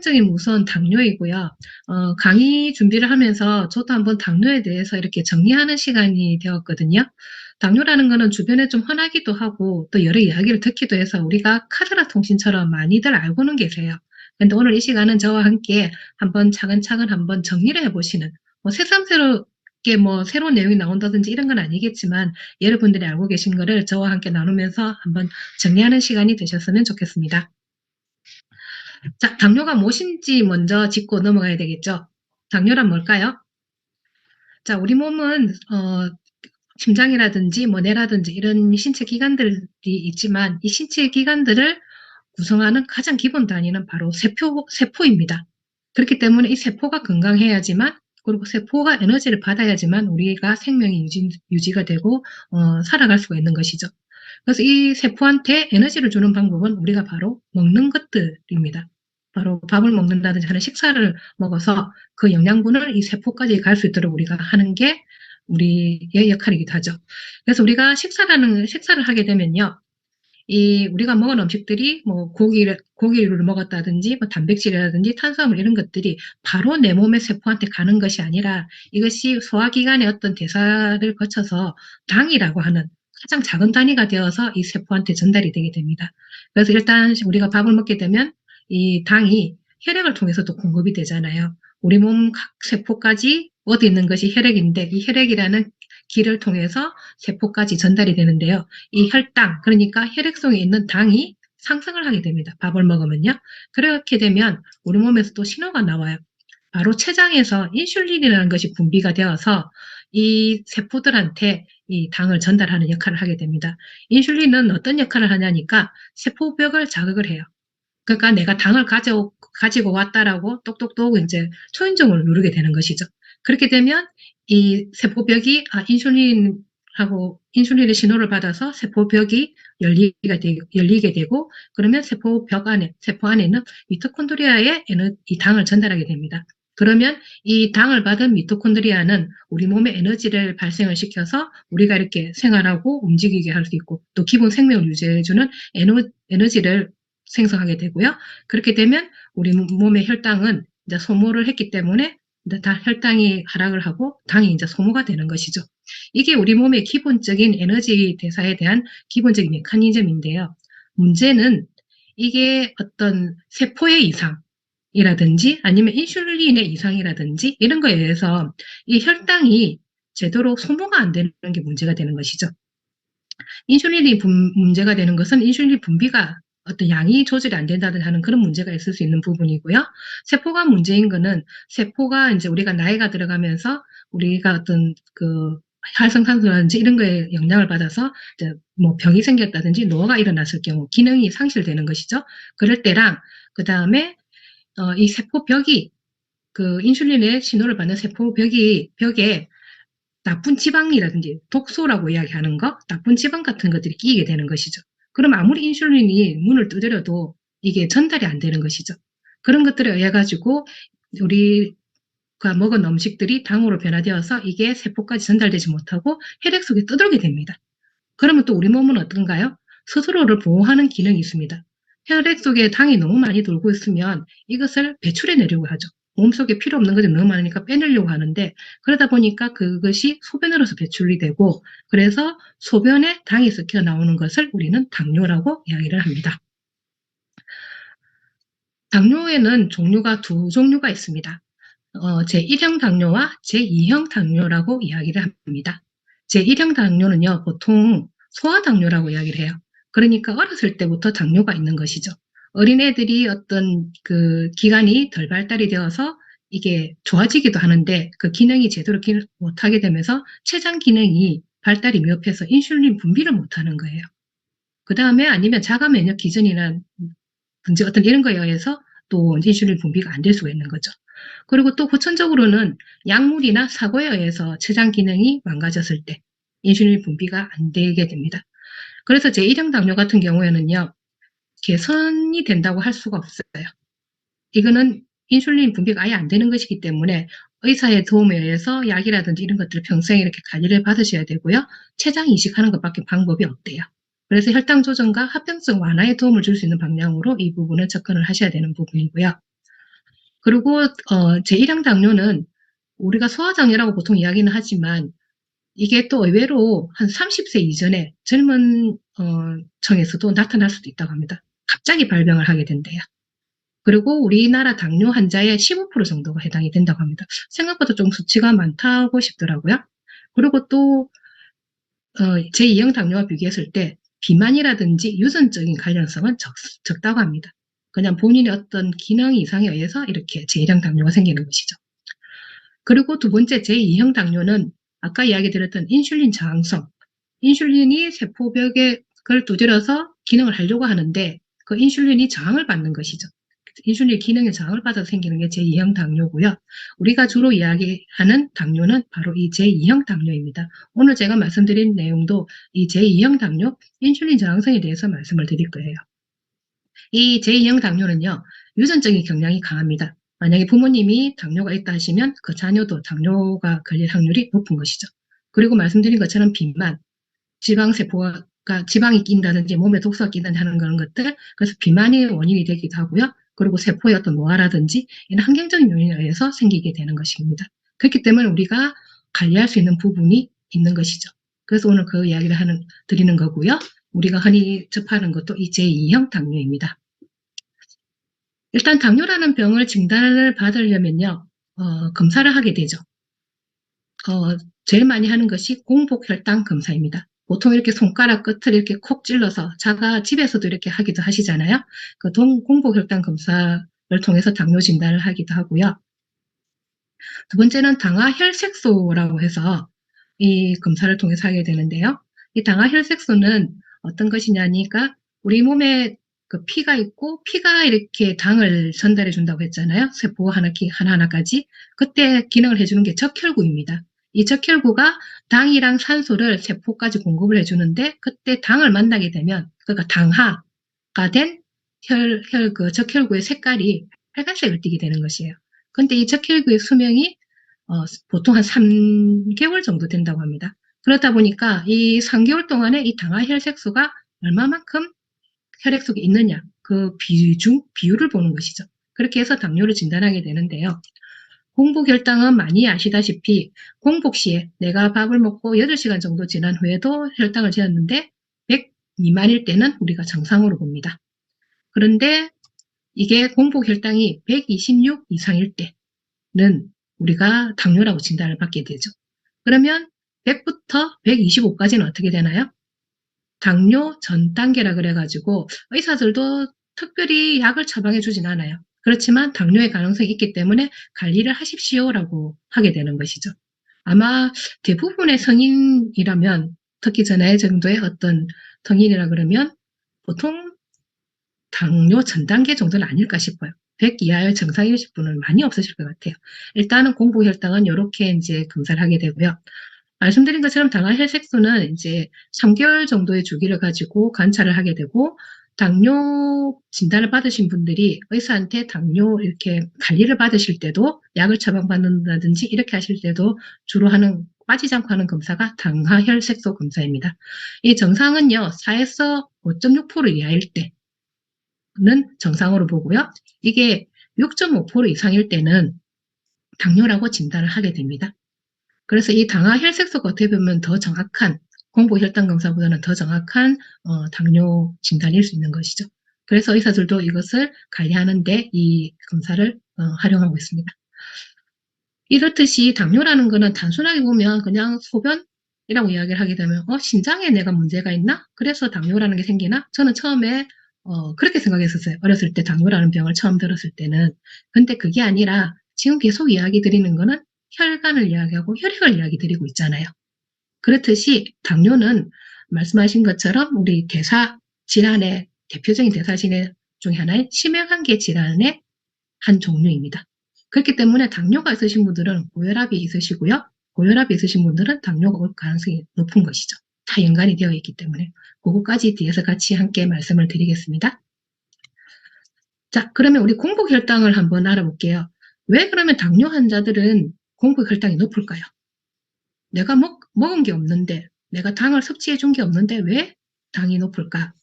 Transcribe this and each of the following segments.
본격적인 우선 당뇨이고요. 강의 준비를 하면서 저도 한번 당뇨에 대해서 이렇게 정리하는 시간이 되었거든요. 당뇨라는 거는 주변에 좀 흔하기도 하고 또 여러 이야기를 듣기도 해서 우리가 카드라 통신처럼 많이들 알고는 계세요. 근데 오늘 이 시간은 저와 함께 한번 차근차근 한번 정리를 해보시는 새삼스럽게 새로운 내용이 나온다든지 이런 건 아니겠지만 여러분들이 알고 계신 거를 저와 함께 나누면서 한번 정리하는 시간이 되셨으면 좋겠습니다. 자, 당뇨가 무엇인지 먼저 짚고 넘어가야 되겠죠. 당뇨란 뭘까요? 자, 우리 몸은 심장이라든지 뇌라든지 이런 신체 기관들이 있지만 이 신체 기관들을 구성하는 가장 기본 단위는 바로 세포입니다. 그렇기 때문에 이 세포가 건강해야지만 그리고 세포가 에너지를 받아야지만 우리가 생명이 유지가 되고 살아갈 수가 있는 것이죠. 그래서 이 세포한테 에너지를 주는 방법은 우리가 바로 먹는 것들입니다. 바로 밥을 먹는다든지 하는 식사를 먹어서 그 영양분을 이 세포까지 갈 수 있도록 우리가 하는 게 우리의 역할이기도 하죠. 그래서 우리가 식사를 하게 되면요. 우리가 먹은 음식들이 고기를 먹었다든지 단백질이라든지 탄수화물 이런 것들이 바로 내 몸의 세포한테 가는 것이 아니라 이것이 소화기관의 어떤 대사를 거쳐서 당이라고 하는 가장 작은 단위가 되어서 이 세포한테 전달이 되게 됩니다. 그래서 일단 우리가 밥을 먹게 되면 이 당이 혈액을 통해서도 공급이 되잖아요. 우리 몸 각 세포까지 어디 있는 것이 혈액인데 이 혈액이라는 길을 통해서 세포까지 전달이 되는데요. 이 혈당, 그러니까 혈액 속에 있는 당이 상승을 하게 됩니다. 밥을 먹으면요. 그렇게 되면 우리 몸에서 또 신호가 나와요. 바로 췌장에서 인슐린이라는 것이 분비가 되어서 이 세포들한테 이 당을 전달하는 역할을 하게 됩니다. 인슐린은 어떤 역할을 하냐니까 세포벽을 자극을 해요. 그러니까 내가 당을 가지고 왔다라고 똑똑똑 이제 초인종을 누르게 되는 것이죠. 그렇게 되면 이 세포벽이 인슐린의 신호를 받아서 세포벽이 열리게 되고 그러면 세포 안에 있는 미토콘드리아에 이 당을 전달하게 됩니다. 그러면 이 당을 받은 미토콘드리아는 우리 몸에 에너지를 발생을 시켜서 우리가 이렇게 생활하고 움직이게 할 수 있고 또 기본 생명을 유지해주는 에너지를 생성하게 되고요. 그렇게 되면 우리 몸의 혈당은 이제 소모를 했기 때문에 다 혈당이 하락을 하고 당이 이제 소모가 되는 것이죠. 이게 우리 몸의 기본적인 에너지 대사에 대한 기본적인 메커니즘인데요. 문제는 이게 어떤 세포의 이상이라든지 아니면 인슐린의 이상이라든지 이런 거에 의해서 이 혈당이 제대로 소모가 안 되는 게 문제가 되는 것이죠. 인슐린이 문제가 되는 것은 인슐린 분비가 어떤 양이 조절이 안 된다든 하는 그런 문제가 있을 수 있는 부분이고요. 세포가 문제인 거는 세포가 이제 우리가 나이가 들어가면서 우리가 어떤 활성산소라든지 이런 거에 영향을 받아서 이제 병이 생겼다든지 노화가 일어났을 경우 기능이 상실되는 것이죠. 그럴 때랑 그 다음에 이 세포벽이 인슐린의 신호를 받는 벽에 나쁜 지방이라든지 독소라고 이야기하는 거, 나쁜 지방 같은 것들이 끼게 되는 것이죠. 그럼 아무리 인슐린이 문을 두드려도 이게 전달이 안 되는 것이죠. 그런 것들에 의해 가지고 우리가 먹은 음식들이 당으로 변화되어서 이게 세포까지 전달되지 못하고 혈액 속에 떠돌게 됩니다. 그러면 또 우리 몸은 어떤가요? 스스로를 보호하는 기능이 있습니다. 혈액 속에 당이 너무 많이 돌고 있으면 이것을 배출해내려고 하죠. 몸속에 필요 없는 것이 너무 많으니까 빼내려고 하는데 그러다 보니까 그것이 소변으로서 배출이 되고 그래서 소변에 당이 섞여 나오는 것을 우리는 당뇨라고 이야기를 합니다. 당뇨에는 종류가 두 종류가 있습니다. 제1형 당뇨와 제2형 당뇨라고 이야기를 합니다. 제1형 당뇨는요, 보통 소아당뇨라고 이야기를 해요. 그러니까 어렸을 때부터 당뇨가 있는 것이죠. 어린애들이 어떤 기관이 덜 발달이 되어서 이게 좋아지기도 하는데 그 기능이 제대로 못하게 되면서 췌장 기능이 발달이 미흡해서 인슐린 분비를 못하는 거예요. 그 다음에 아니면 자가 면역 기전이나 어떤 이런 거에 의해서 또 인슐린 분비가 안 될 수가 있는 거죠. 그리고 또 후천적으로는 약물이나 사고에 의해서 췌장 기능이 망가졌을 때 인슐린 분비가 안 되게 됩니다. 그래서 제1형 당뇨 같은 경우에는요. 개선이 된다고 할 수가 없어요. 이거는 인슐린 분비가 아예 안 되는 것이기 때문에 의사의 도움에 의해서 약이라든지 이런 것들을 평생 이렇게 관리를 받으셔야 되고요. 췌장 이식하는 것밖에 방법이 없대요. 그래서 혈당 조정과 합병증 완화에 도움을 줄 수 있는 방향으로 이 부분을 접근을 하셔야 되는 부분이고요. 그리고 제1형 당뇨는 우리가 소아장애라고 보통 이야기는 하지만 이게 또 의외로 한 30세 이전에 젊은 층에서도 나타날 수도 있다고 합니다. 갑자기 발병을 하게 된대요. 그리고 우리나라 당뇨 환자의 15% 정도가 해당이 된다고 합니다. 생각보다 좀 수치가 많다고 싶더라고요. 그리고 또 제2형 당뇨와 비교했을 때 비만이라든지 유전적인 관련성은 적다고 합니다. 그냥 본인의 어떤 기능 이상에 의해서 이렇게 제1형 당뇨가 생기는 것이죠. 그리고 두 번째 제2형 당뇨는 아까 이야기 드렸던 인슐린 저항성. 인슐린이 세포벽을 두드려서 기능을 하려고 하는데 그 인슐린이 저항을 받는 것이죠. 인슐린 기능의 저항을 받아서 생기는 게 제2형 당뇨고요. 우리가 주로 이야기하는 당뇨는 바로 이 제2형 당뇨입니다. 오늘 제가 말씀드린 내용도 이 제2형 당뇨, 인슐린 저항성에 대해서 말씀을 드릴 거예요. 이 제2형 당뇨는요, 유전적인 경향이 강합니다. 만약에 부모님이 당뇨가 있다 하시면 그 자녀도 당뇨가 걸릴 확률이 높은 것이죠. 그리고 말씀드린 것처럼 비만, 지방세포가 지방이 낀다든지 몸에 독소가 낀다든지 하는 그런 것들, 그래서 비만이 원인이 되기도 하고요. 그리고 세포의 어떤 노화라든지 이런 환경적인 요인에 의해서 생기게 되는 것입니다. 그렇기 때문에 우리가 관리할 수 있는 부분이 있는 것이죠. 그래서 오늘 그 이야기를 드리는 거고요. 우리가 흔히 접하는 것도 이 제2형 당뇨입니다. 일단 당뇨라는 병을 진단을 받으려면요, 검사를 하게 되죠. 제일 많이 하는 것이 공복혈당 검사입니다. 보통 이렇게 손가락 끝을 이렇게 콕 찔러서 집에서도 이렇게 하기도 하시잖아요. 그 공복혈당 검사를 통해서 당뇨 진단을 하기도 하고요. 두 번째는 당화혈색소라고 해서 이 검사를 통해서 하게 되는데요. 이 당화혈색소는 어떤 것이냐니까 우리 몸에 그 피가 있고 피가 이렇게 당을 전달해 준다고 했잖아요. 세포 하나하나까지. 그때 기능을 해주는 게 적혈구입니다. 이 적혈구가 당이랑 산소를 세포까지 공급을 해주는데 그때 당을 만나게 되면 그러니까 당화가 된 그 적혈구의 색깔이 빨간색을 띠게 되는 것이에요. 근데 이 적혈구의 수명이 보통 한 3개월 정도 된다고 합니다. 그렇다 보니까 이 3개월 동안에 이 당화혈색소가 얼마만큼 혈액 속에 있느냐, 그 비율을 보는 것이죠. 그렇게 해서 당뇨를 진단하게 되는데요. 공복혈당은 많이 아시다시피 공복 시에 내가 밥을 먹고 8시간 정도 지난 후에도 혈당을 재었는데 100 미만일 때는 우리가 정상으로 봅니다. 그런데 이게 공복혈당이 126 이상일 때는 우리가 당뇨라고 진단을 받게 되죠. 그러면 100부터 125까지는 어떻게 되나요? 당뇨 전 단계라 그래가지고 의사들도 특별히 약을 처방해 주진 않아요. 그렇지만 당뇨의 가능성이 있기 때문에 관리를 하십시오라고 하게 되는 것이죠. 아마 대부분의 성인이라면 특히 저 나이 정도의 어떤 성인이라 그러면 보통 당뇨 전 단계 정도는 아닐까 싶어요. 100 이하의 정상이실 분은 많이 없으실 것 같아요. 일단은 공복혈당은 이렇게 이제 검사를 하게 되고요. 말씀드린 것처럼 당화혈색소는 이제 3개월 정도의 주기를 가지고 관찰을 하게 되고 당뇨 진단을 받으신 분들이 의사한테 당뇨 이렇게 관리를 받으실 때도 약을 처방받는다든지 이렇게 하실 때도 주로 빠지지 않고 하는 검사가 당화혈색소 검사입니다. 이 정상은요, 4에서 5.6% 이하일 때는 정상으로 보고요. 이게 6.5% 이상일 때는 당뇨라고 진단을 하게 됩니다. 그래서 이 당화혈색소가 어떻게 보면 더 정확한 공복혈당 검사보다는 더 정확한 당뇨 진단일 수 있는 것이죠. 그래서 의사들도 이것을 관리하는데 이 검사를 활용하고 있습니다. 이렇듯이 당뇨라는 것은 단순하게 보면 그냥 소변이라고 이야기를 하게 되면 신장에 내가 문제가 있나? 그래서 당뇨라는 게 생기나? 저는 처음에 그렇게 생각했었어요. 어렸을 때 당뇨라는 병을 처음 들었을 때는. 근데 그게 아니라 지금 계속 이야기 드리는 거는 혈관을 이야기하고 혈액을 이야기 드리고 있잖아요. 그렇듯이 당뇨는 말씀하신 것처럼 우리 대사 질환의 대표적인 대사 질환 중에 하나인 심혈관계 질환의 한 종류입니다. 그렇기 때문에 당뇨가 있으신 분들은 고혈압이 있으시고요. 고혈압이 있으신 분들은 당뇨가 올 가능성이 높은 것이죠. 다 연관이 되어 있기 때문에 그거까지 뒤에서 같이 함께 말씀을 드리겠습니다. 자, 그러면 우리 공복혈당을 한번 알아볼게요. 왜 그러면 당뇨 환자들은 공복혈당이 높을까요? 내가 먹은 게 없는데, 내가 당을 섭취해 준 게 없는데 왜 당이 높을까?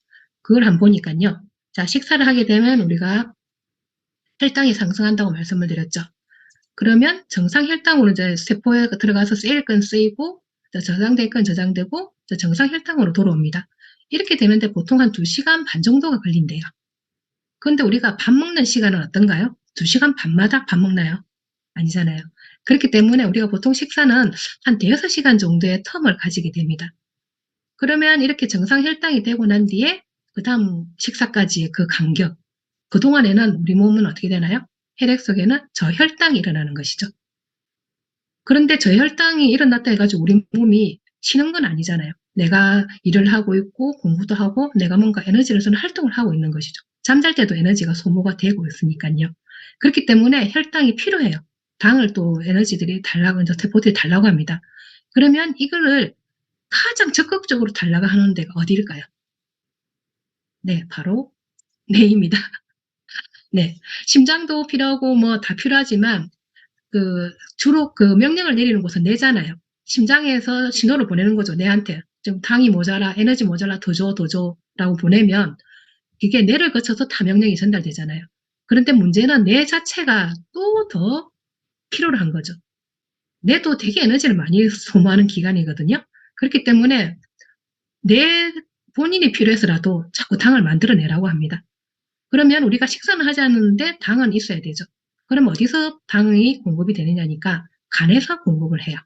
그걸 한번 보니까요. 자, 식사를 하게 되면 우리가 혈당이 상승한다고 말씀을 드렸죠. 그러면 정상 혈당으로 이제 세포에 들어가서 쓰일 건 쓰이고 저장될 건 저장되고 정상 혈당으로 돌아옵니다. 이렇게 되는데 보통 한 2시간 반 정도가 걸린대요. 그런데 우리가 밥 먹는 시간은 어떤가요? 2시간 반마다 밥 먹나요? 아니잖아요. 그렇기 때문에 우리가 보통 식사는 한 5시간 정도의 텀을 가지게 됩니다. 그러면 이렇게 정상 혈당이 되고 난 뒤에 그 다음 식사까지의 그 간격, 그동안에는 우리 몸은 어떻게 되나요? 혈액 속에는 저혈당이 일어나는 것이죠. 그런데 저혈당이 일어났다 해가지고 우리 몸이 쉬는 건 아니잖아요. 내가 일을 하고 있고 공부도 하고 내가 뭔가 에너지를 쓰는 활동을 하고 있는 것이죠. 잠잘 때도 에너지가 소모가 되고 있으니까요. 그렇기 때문에 혈당이 필요해요. 당을 또 에너지들이 달라고, 세포들이 달라고 합니다. 그러면 이거를 가장 적극적으로 달라고 하는 데가 어디일까요? 네, 바로 뇌입니다. 네, 심장도 필요하고 뭐 다 필요하지만 주로 그 명령을 내리는 곳은 뇌잖아요. 심장에서 신호를 보내는 거죠, 뇌한테. 좀 당이 모자라, 에너지 모자라, 더 줘, 더 줘, 라고 보내면 이게 뇌를 거쳐서 다 명령이 전달되잖아요. 그런데 문제는 뇌 자체가 또 더 필요로 한 거죠. 뇌도 되게 에너지를 많이 소모하는 기관이거든요. 그렇기 때문에 뇌 본인이 필요해서라도 자꾸 당을 만들어내라고 합니다. 그러면 우리가 식사는 하지 않는데 당은 있어야 되죠. 그럼 어디서 당이 공급이 되느냐니까 간에서 공급을 해요.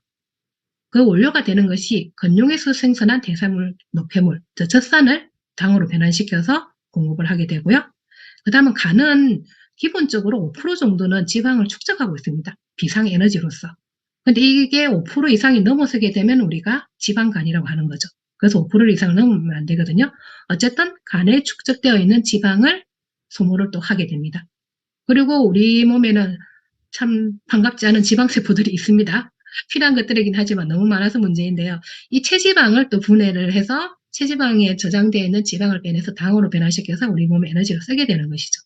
그 원료가 되는 것이 건용에서 생산한 대사물, 노폐물, 젖산을 당으로 변환시켜서 공급을 하게 되고요. 그 다음은 간은 기본적으로 5% 정도는 지방을 축적하고 있습니다. 비상에너지로서. 근데 이게 5% 이상이 넘어서게 되면 우리가 지방간이라고 하는 거죠. 그래서 5% 이상을 넘으면 안 되거든요. 어쨌든 간에 축적되어 있는 지방을 소모를 또 하게 됩니다. 그리고 우리 몸에는 참 반갑지 않은 지방세포들이 있습니다. 필요한 것들이긴 하지만 너무 많아서 문제인데요. 이 체지방을 또 분해를 해서 체지방에 저장되어 있는 지방을 빼내서 당으로 변화시켜서 우리 몸에 에너지를 쓰게 되는 것이죠.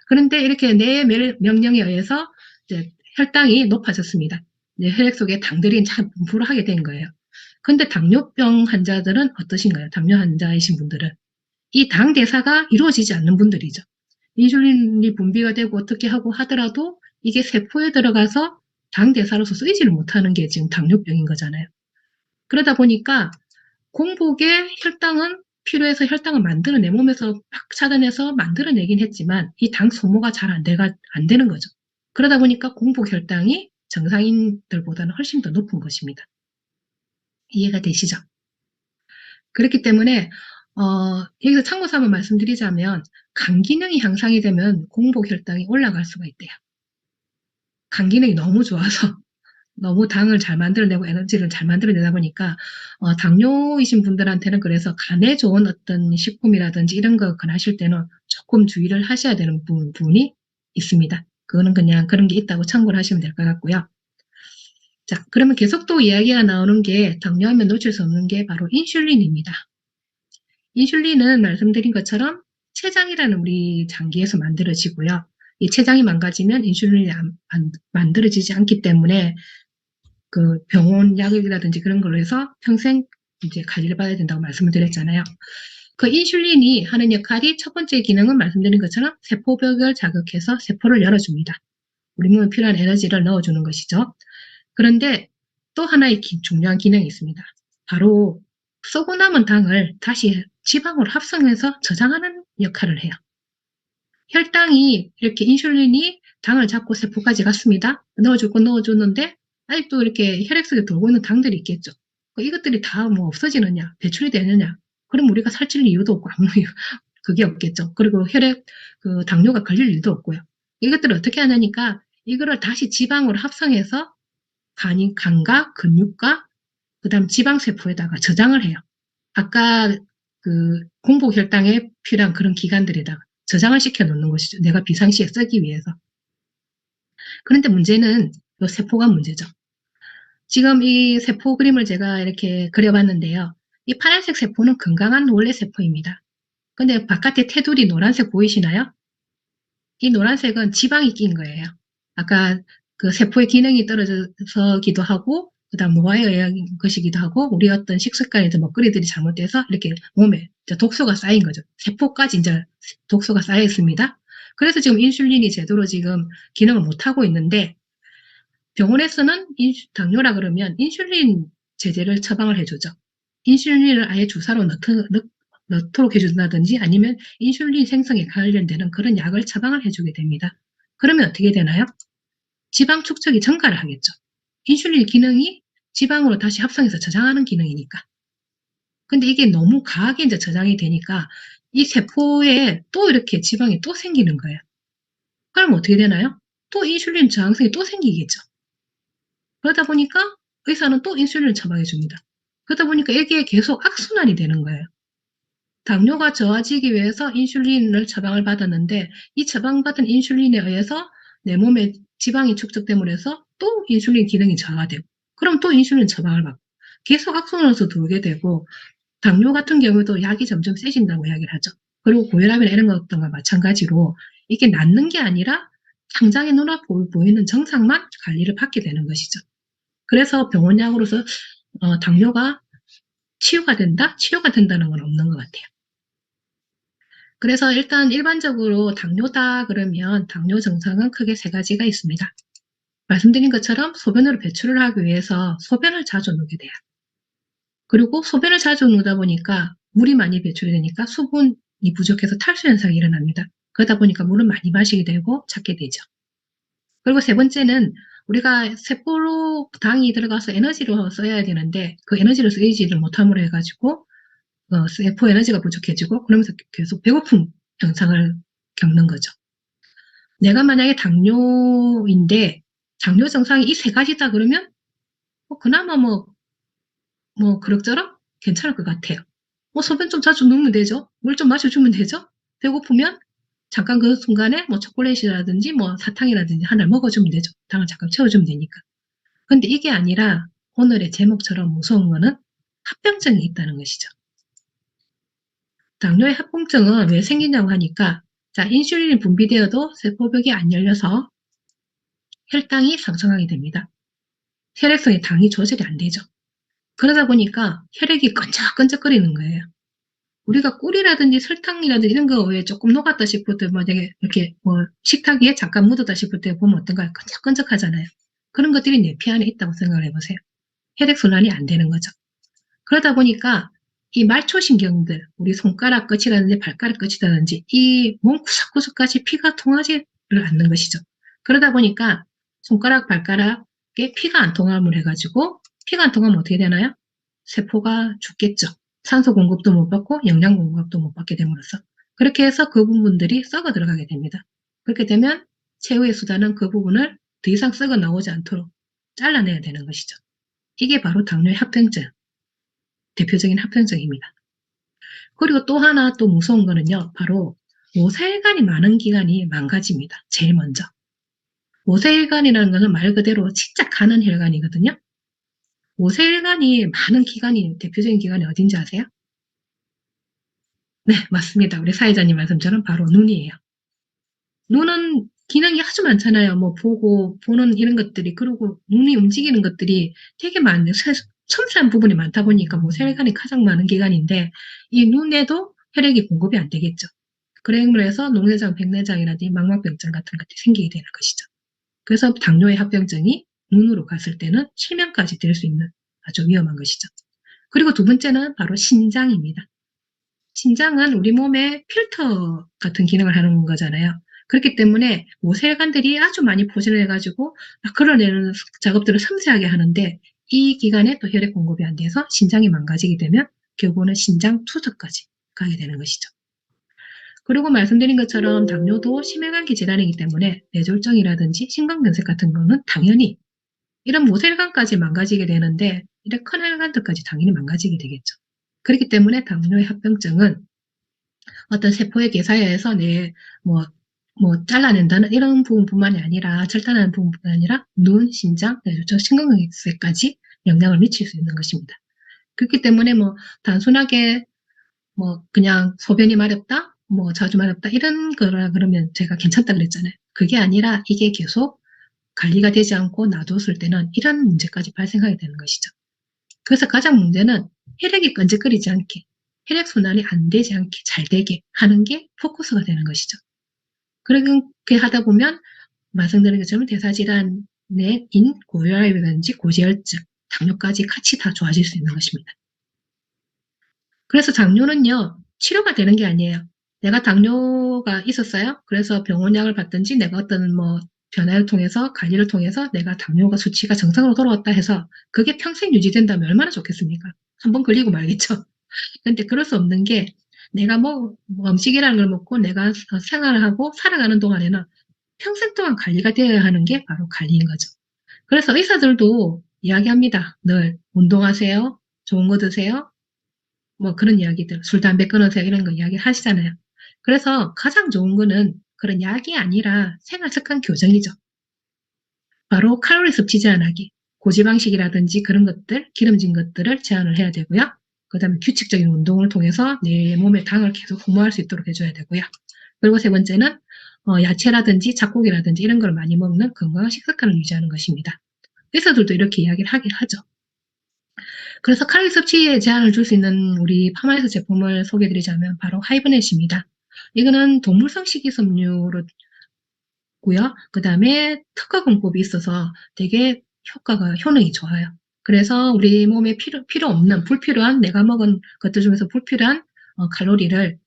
그런데 이렇게 뇌 명령에 의해서 이제 혈당이 높아졌습니다. 혈액 속에 당들이 참 분포를 하게 된 거예요. 그런데 당뇨병 환자들은 어떠신가요? 당뇨 환자이신 분들은 이 당 대사가 이루어지지 않는 분들이죠. 인슐린이 분비가 되고 어떻게 하고 하더라도 이게 세포에 들어가서 당 대사로서 쓰이지를 못하는 게 지금 당뇨병인 거잖아요. 그러다 보니까 공복에 혈당은 필요해서 혈당을 만들어 내 몸에서 막 찾아내서 만들어내긴 했지만 이 당 소모가 잘 안 되는 거죠. 그러다 보니까 공복 혈당이 정상인들보다는 훨씬 더 높은 것입니다. 이해가 되시죠? 그렇기 때문에 여기서 참고서 한번 말씀드리자면 간 기능이 향상이 되면 공복 혈당이 올라갈 수가 있대요. 간 기능이 너무 좋아서 너무 당을 잘 만들어내고 에너지를 잘 만들어내다 보니까 당뇨이신 분들한테는 그래서 간에 좋은 어떤 식품이라든지 이런 거 권하실 때는 조금 주의를 하셔야 되는 부분이 있습니다. 그거는 그냥 그런 게 있다고 참고를 하시면 될 것 같고요. 자, 그러면 계속 또 이야기가 나오는 게 당뇨하면 놓칠 수 없는 게 바로 인슐린입니다. 인슐린은 말씀드린 것처럼 췌장이라는 우리 장기에서 만들어지고요. 이 췌장이 망가지면 인슐린이 만들어지지 않기 때문에 그 병원 약이라든지 그런 걸로 해서 평생 이제 관리를 받아야 된다고 말씀을 드렸잖아요. 그 인슐린이 하는 역할이 첫 번째 기능은 말씀드린 것처럼 세포벽을 자극해서 세포를 열어줍니다. 우리 몸에 필요한 에너지를 넣어주는 것이죠. 그런데 또 하나의 중요한 기능이 있습니다. 바로 쏘고 남은 당을 다시 지방으로 합성해서 저장하는 역할을 해요. 혈당이 이렇게 인슐린이 당을 잡고 세포까지 갔습니다. 넣어줬는데 아직도 이렇게 혈액 속에 돌고 있는 당들이 있겠죠. 이것들이 다 뭐 없어지느냐, 배출이 되느냐. 그럼 우리가 살찔 이유도 없고 아무 이유, 그게 없겠죠. 그리고 당뇨가 걸릴 일도 없고요. 이것들을 어떻게 하냐니까 이거를 다시 지방으로 합성해서 간과 근육과 그다음 지방세포에다가 저장을 해요. 아까 공복 혈당에 필요한 그런 기관들에다가 저장을 시켜 놓는 것이죠. 내가 비상시에 쓰기 위해서. 그런데 문제는 이 세포가 문제죠. 지금 이 세포 그림을 제가 이렇게 그려봤는데요. 이 파란색 세포는 건강한 원래 세포입니다. 근데 바깥에 테두리 노란색 보이시나요? 이 노란색은 지방이 낀 거예요. 아까 그 세포의 기능이 떨어져서기도 하고 그다음 노화에 의한 것이기도 하고 우리 어떤 식습관이든 먹거리들이 잘못돼서 이렇게 몸에 독소가 쌓인 거죠. 세포까지 이제 독소가 쌓여 있습니다. 그래서 지금 인슐린이 제대로 지금 기능을 못하고 있는데 병원에서는 당뇨라 그러면 인슐린 제제를 처방을 해주죠. 인슐린을 아예 주사로 넣도록 해준다든지 아니면 인슐린 생성에 관련되는 그런 약을 처방을 해주게 됩니다. 그러면 어떻게 되나요? 지방 축적이 증가를 하겠죠. 인슐린 기능이 지방으로 다시 합성해서 저장하는 기능이니까. 근데 이게 너무 과하게 이제 저장이 되니까 이 세포에 또 이렇게 지방이 또 생기는 거예요. 그럼 어떻게 되나요? 또 인슐린 저항성이 또 생기겠죠. 그러다 보니까 의사는 또 인슐린을 처방해 줍니다. 그러다 보니까 이게 계속 악순환이 되는 거예요. 당뇨가 저하지기 위해서 인슐린을 처방을 받았는데 이 처방받은 인슐린에 의해서 내 몸에 지방이 축적됨으로 해서 또 인슐린 기능이 저하되고 그럼 또 인슐린 처방을 받고 계속 악순환으로 돌게 되고 당뇨 같은 경우도 약이 점점 세진다고 이야기를 하죠. 그리고 고혈압이나 이런 것들과 마찬가지로 이게 낫는 게 아니라 당장의 눈앞에 보이는 증상만 관리를 받게 되는 것이죠. 그래서 병원약으로서 당뇨가 치유가 된다? 치료가 된다는 건 없는 것 같아요. 그래서 일단 일반적으로 당뇨다 그러면 당뇨 증상은 크게 세 가지가 있습니다. 말씀드린 것처럼 소변으로 배출을 하기 위해서 소변을 자주 누게 돼요. 그리고 소변을 자주 누다 보니까 물이 많이 배출이 되니까 수분이 부족해서 탈수 현상이 일어납니다. 그러다 보니까 물을 많이 마시게 되고 찾게 되죠. 그리고 세 번째는 우리가 세포로 당이 들어가서 에너지로 써야 되는데 그 에너지를 쓰이지를 못함으로 해가지고 세포 에너지가 부족해지고 그러면서 계속 배고픔 현상을 겪는 거죠. 내가 만약에 당뇨인데 당뇨 증상이 이 세 가지다 그러면 그나마 그럭저럭 괜찮을 것 같아요. 소변 좀 자주 누우면 되죠. 물 좀 마셔주면 되죠. 배고프면 잠깐 그 순간에 초콜릿이라든지 사탕이라든지 하나를 먹어주면 되죠. 당을 잠깐 채워주면 되니까. 근데 이게 아니라 오늘의 제목처럼 무서운 거는 합병증이 있다는 것이죠. 당뇨의 합병증은 왜 생기냐고 하니까 자, 인슐린이 분비되어도 세포벽이 안 열려서 혈당이 상승하게 됩니다. 혈액성의 당이 조절이 안 되죠. 그러다 보니까 혈액이 끈적끈적거리는 거예요. 우리가 꿀이라든지 설탕이라든지 이런 거 왜 조금 녹았다 싶을 때 만약에 이렇게 식탁 위에 잠깐 묻었다 싶을 때 보면 어떤가요? 끈적끈적하잖아요. 그런 것들이 내피 안에 있다고 생각을 해보세요. 혈액순환이 안 되는 거죠. 그러다 보니까 이 말초신경들, 우리 손가락 끝이라든지 발가락 끝이라든지 이 몸 구석구석까지 피가 통하지를 않는 것이죠. 그러다 보니까 손가락, 발가락에 피가 안 통함을 해가지고 피가 안 통하면 어떻게 되나요? 세포가 죽겠죠. 산소 공급도 못 받고 영양 공급도 못 받게 됨으로써 그렇게 해서 그 부분들이 썩어 들어가게 됩니다. 그렇게 되면 최후의 수단은 그 부분을 더 이상 썩어 나오지 않도록 잘라내야 되는 것이죠. 이게 바로 당뇨의 합병증, 대표적인 합병증입니다. 그리고 또 하나 또 무서운 거는요. 바로 모세혈관이 많은 기관이 망가집니다. 제일 먼저. 모세혈관이라는 것은 말 그대로 진짜 가는 혈관이거든요. 모세혈관이 많은 기관이 대표적인 기관이 어딘지 아세요? 네, 맞습니다. 우리 사회자님 말씀처럼 바로 눈이에요. 눈은 기능이 아주 많잖아요. 보는 이런 것들이. 그리고 눈이 움직이는 것들이 되게 많아요. 섬세한 부분이 많다 보니까 혈관이 가장 많은 기관인데 이 눈에도 혈액이 공급이 안 되겠죠. 그러므로 해서 녹내장, 백내장이라든지 망막병증 같은 것들이 생기게 되는 것이죠. 그래서 당뇨의 합병증이 눈으로 갔을 때는 실명까지 될 수 있는 아주 위험한 것이죠. 그리고 두 번째는 바로 신장입니다. 신장은 우리 몸의 필터 같은 기능을 하는 거잖아요. 그렇기 때문에 모세혈관들이 아주 많이 포진을 해가지고 걸러내는 작업들을 섬세하게 하는데 이 기간에 또 혈액 공급이 안 돼서 신장이 망가지게 되면 결국은 신장 투석까지 가게 되는 것이죠. 그리고 말씀드린 것처럼 당뇨도 심혈관계 질환이기 때문에 뇌졸중이라든지 심근경색 같은 거는 당연히 이런 모세혈관까지 망가지게 되는데 이런 큰 혈관들까지 당연히 망가지게 되겠죠. 그렇기 때문에 당뇨의 합병증은 어떤 세포의 개사에서 잘라낸다는 이런 부분뿐만이 아니라 절단하는 부분뿐만 아니라 눈, 신장, 뇌졸중, 심근경색까지 영향을 미칠 수 있는 것입니다. 그렇기 때문에 단순하게 그냥 소변이 마렵다, 자주 마렵다 이런 거라 그러면 제가 괜찮다 그랬잖아요. 그게 아니라 이게 계속 관리가 되지 않고 놔뒀을 때는 이런 문제까지 발생하게 되는 것이죠. 그래서 가장 문제는 혈액이 끈적거리지 않게 혈액순환이 안 되지 않게 잘 되게 하는 게 포커스가 되는 것이죠. 그렇게 하다 보면 말씀드린 것처럼 대사질환인 고혈압이라든지 고지혈증, 당뇨까지 같이 다 좋아질 수 있는 것입니다. 그래서 당뇨는요, 치료가 되는 게 아니에요. 내가 당뇨가 있었어요. 그래서 병원약을 받든지 내가 어떤 변화를 통해서 관리를 통해서 내가 당뇨가 수치가 정상으로 돌아왔다 해서 그게 평생 유지된다면 얼마나 좋겠습니까? 한번 걸리고 말겠죠. 근데 그럴 수 없는 게 내가 음식이라는 걸 먹고 내가 생활을 하고 살아가는 동안에는 평생 동안 관리가 되어야 하는 게 바로 관리인 거죠. 그래서 의사들도 이야기합니다. 늘 운동하세요. 좋은 거 드세요. 그런 이야기들, 술, 담배 끊으세요. 이런 거 이야기 하시잖아요. 그래서 가장 좋은 거는 그런 약이 아니라 생활 습관 교정이죠. 바로 칼로리 섭취 제한하기, 고지방식이라든지 그런 것들, 기름진 것들을 제한을 해야 되고요. 그 다음에 규칙적인 운동을 통해서 내 몸에 당을 계속 소모할 수 있도록 해줘야 되고요. 그리고 세 번째는 야채라든지 잡곡이라든지 이런 걸 많이 먹는 건강한 식습관을 유지하는 것입니다. 의사들도 이렇게 이야기를 하긴 하죠. 그래서 칼로리 섭취에 제한을 줄 수 있는 우리 파마에서 제품을 소개해드리자면 바로 하이브넷입니다. 이거는 동물성 식이섬유로 고요. 그 다음에 특화 공법이 있어서 되게 효능이 좋아요. 그래서 우리 몸에 필요 없는 불필요한 내가 먹은 것들 중에서 불필요한 칼로리를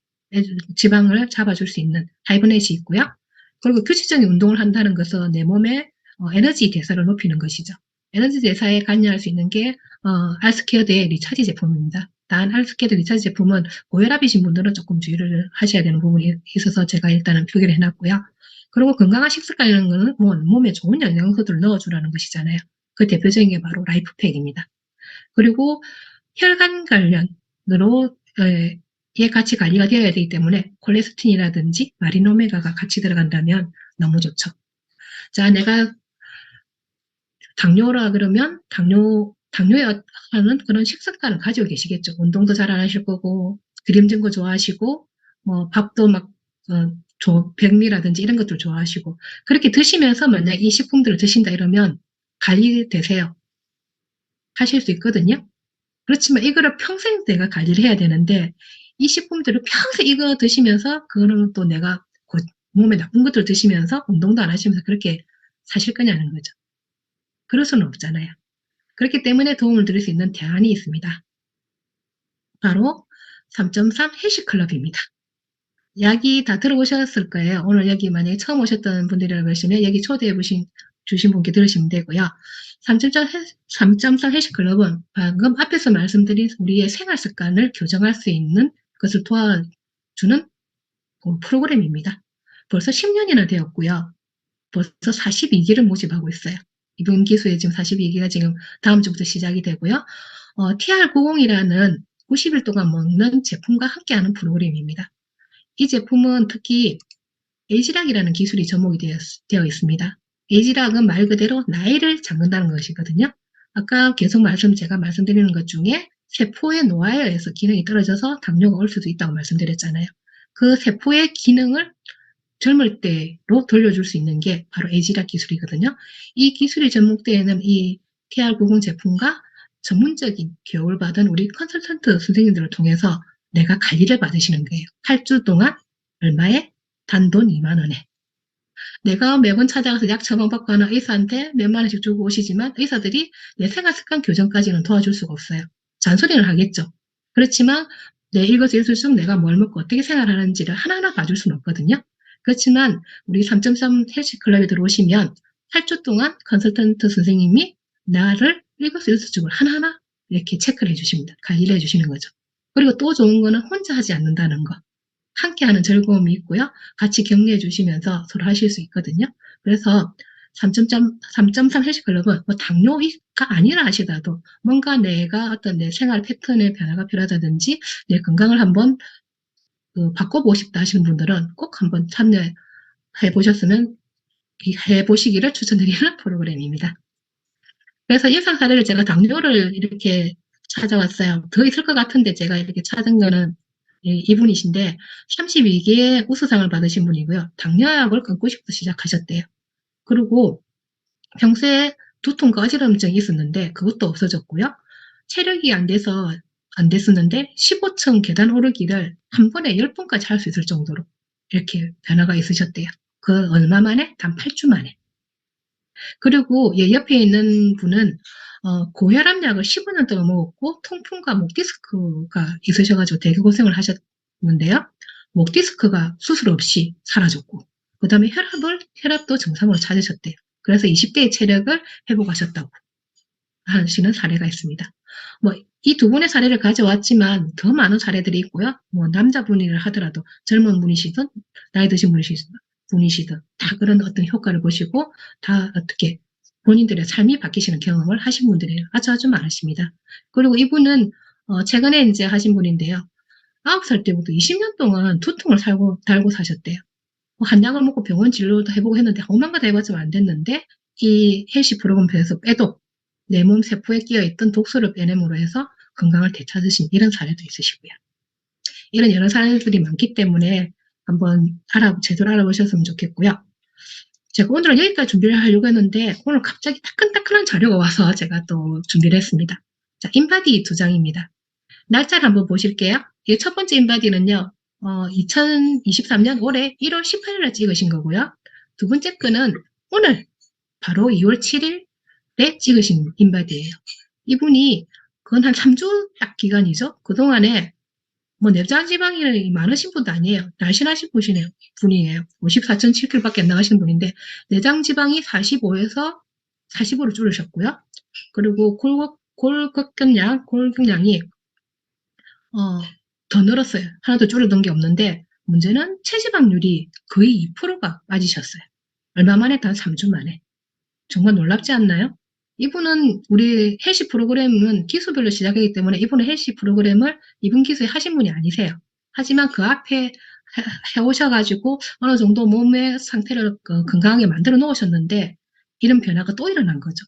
지방을 잡아줄 수 있는 하이브넷이 있고요. 그리고 규칙적인 운동을 한다는 것은 내 몸의 에너지 대사를 높이는 것이죠. 에너지 대사에 관여할 수 있는 게 알스케어드의 리차지 제품입니다. 단 알스케어드 리차지 제품은 고혈압이신 분들은 조금 주의를 하셔야 되는 부분이 있어서 제가 일단은 표기를 해놨고요. 그리고 건강한 식습관이라는 것은 몸에 좋은 영양소들을 넣어주라는 것이잖아요. 그 대표적인 게 바로 라이프팩입니다. 그리고 혈관 관련으로 같이 관리가 되어야 되기 때문에 콜레스틴이라든지 마리노메가가 같이 들어간다면 너무 좋죠. 자, 내가 당뇨라 그러면 당뇨에 하는 그런 식습관을 가지고 계시겠죠. 운동도 잘 안 하실 거고 기름진 거 좋아하시고 밥도 백미라든지 이런 것들 좋아하시고 그렇게 드시면서 만약 이 식품들을 드신다 이러면 관리되세요. 하실 수 있거든요. 그렇지만 이거를 평생 내가 관리를 해야 되는데 이 식품들을 평생 이거 드시면서 그거는 또 내가 몸에 나쁜 것들 드시면서 운동도 안 하시면서 그렇게 사실 거냐는 거죠. 그럴 수는 없잖아요. 그렇기 때문에 도움을 드릴 수 있는 대안이 있습니다. 바로 3.3 헬시클럽입니다. 이야기 다 들어보셨을 거예요. 오늘 여기 만약에 처음 오셨던 분들이라고 하시면 여기 초대해 주신 분께 들으시면 되고요. 3.3 헬시클럽은 방금 앞에서 말씀드린 우리의 생활 습관을 교정할 수 있는 것을 도와주는 프로그램입니다. 벌써 10년이나 되었고요. 벌써 42기를 모집하고 있어요. 이번 기수에 지금 42기가 지금 다음 주부터 시작이 되고요. TR90이라는 90일 동안 먹는 제품과 함께하는 프로그램입니다. 이 제품은 특히 에이지락이라는 기술이 접목이 되어 있습니다. 에이지락은 말 그대로 나이를 잡는다는 것이거든요. 아까 계속 제가 말씀드리는 것 중에 세포의 노화에 의해서 기능이 떨어져서 당뇨가 올 수도 있다고 말씀드렸잖아요. 그 세포의 기능을 젊을 때로 돌려줄 수 있는 게 바로 에이지락 기술이거든요. 이 기술이 접목되어 있는 이 TR90 제품과 전문적인 교육을 받은 우리 컨설턴트 선생님들을 통해서 내가 관리를 받으시는 거예요. 8주 동안 얼마에? 단돈 2만 원에. 내가 매번 찾아가서 약 처방받고 하는 의사한테 몇만 원씩 주고 오시지만 의사들이 내 생활습관 교정까지는 도와줄 수가 없어요. 잔소리를 하겠죠. 그렇지만 내 일거수일투족 내가 뭘 먹고 어떻게 생활하는지를 하나하나 봐줄 수는 없거든요. 그렇지만 우리 3.3 헬스클럽에 들어오시면 8주 동안 컨설턴트 선생님이 나를 일거수일투족을 하나하나 이렇게 체크를 해주십니다. 관리를 해주시는 거죠. 그리고 또 좋은 거는 혼자 하지 않는다는 거. 함께하는 즐거움이 있고요. 같이 격려해 주시면서 서로 하실 수 있거든요. 그래서 3.3 헬스클럽은 당뇨가 아니라 하시더라도 뭔가 내가 어떤 내 생활 패턴의 변화가 필요하다든지 내 건강을 한번 바꿔보고 싶다 하시는 분들은 꼭 한번 참여해 보셨으면 해보시기를 추천드리는 프로그램입니다. 그래서 일상 사례를 제가 당뇨를 이렇게 찾아왔어요. 더 있을 것 같은데 제가 이렇게 찾은 거는 이분이신데 32기의 우수상을 받으신 분이고요. 당뇨약을 끊고 싶어서 시작하셨대요. 그리고 평소에 두통과 어지럼증이 있었는데 그것도 없어졌고요. 체력이 안 됐었는데 15층 계단 오르기를 한 번에 10번까지 할 수 있을 정도로 이렇게 변화가 있으셨대요. 그 얼마 만에? 단 8주 만에. 그리고 옆에 있는 분은 고혈압약을 15년 동안 먹었고 통풍과 목 디스크가 있으셔가지고 되게 고생을 하셨는데요. 목 디스크가 수술 없이 사라졌고 그 다음에 혈압도 정상으로 찾으셨대요. 그래서 20대의 체력을 회복하셨다고 하시는 사례가 있습니다. 뭐 이 두 분의 사례를 가져왔지만 더 많은 사례들이 있고요. 뭐 남자분이라 하더라도 젊은 분이시든 나이 드신 분이시든 다 그런 어떤 효과를 보시고 다 어떻게 본인들의 삶이 바뀌시는 경험을 하신 분들이 아주 많으십니다. 그리고 이분은 최근에 이제 하신 분인데요. 9살 때부터 20년 동안 두통을 달고 사셨대요. 한약을 먹고 병원 진료도 해보고 했는데 오만가다 해봤지만 안 됐는데 이 헬시 프로그램에서 빼도 내 몸 세포에 끼어있던 독소를 빼냄으로 해서 건강을 되찾으신 이런 사례도 있으시고요. 이런 여러 사례들이 많기 때문에 한번 제대로 알아보셨으면 좋겠고요. 제가 오늘은 여기까지 준비를 하려고 했는데 오늘 갑자기 따끈따끈한 자료가 와서 제가 또 준비를 했습니다. 자, 인바디 2장입니다. 날짜를 한번 보실게요. 이 첫 번째 인바디는요. 2023년 올해 1월 18일에 찍으신 거고요. 두 번째 거는 오늘 바로 2월 7일에 찍으신 인바디예요. 이분이 그건 한 3주 딱 기간이죠. 그동안에 뭐 내장지방이 많으신 분도 아니에요. 날씬하신 분이에요. 54.7kg밖에 안 나가시는 분인데 내장지방이 45에서 45로 줄으셨고요. 그리고 골격량이 더 늘었어요. 하나도 줄어든 게 없는데 문제는 체지방률이 거의 2%가 빠지셨어요. 얼마 만에? 단 3주 만에. 정말 놀랍지 않나요? 이분은 우리 헬시 프로그램은 기수별로 시작하기 때문에 이분은 헬시 프로그램을 이분 기수에 하신 분이 아니세요. 하지만 그 앞에 해오셔가지고 어느 정도 몸의 상태를 건강하게 만들어 놓으셨는데 이런 변화가 또 일어난 거죠.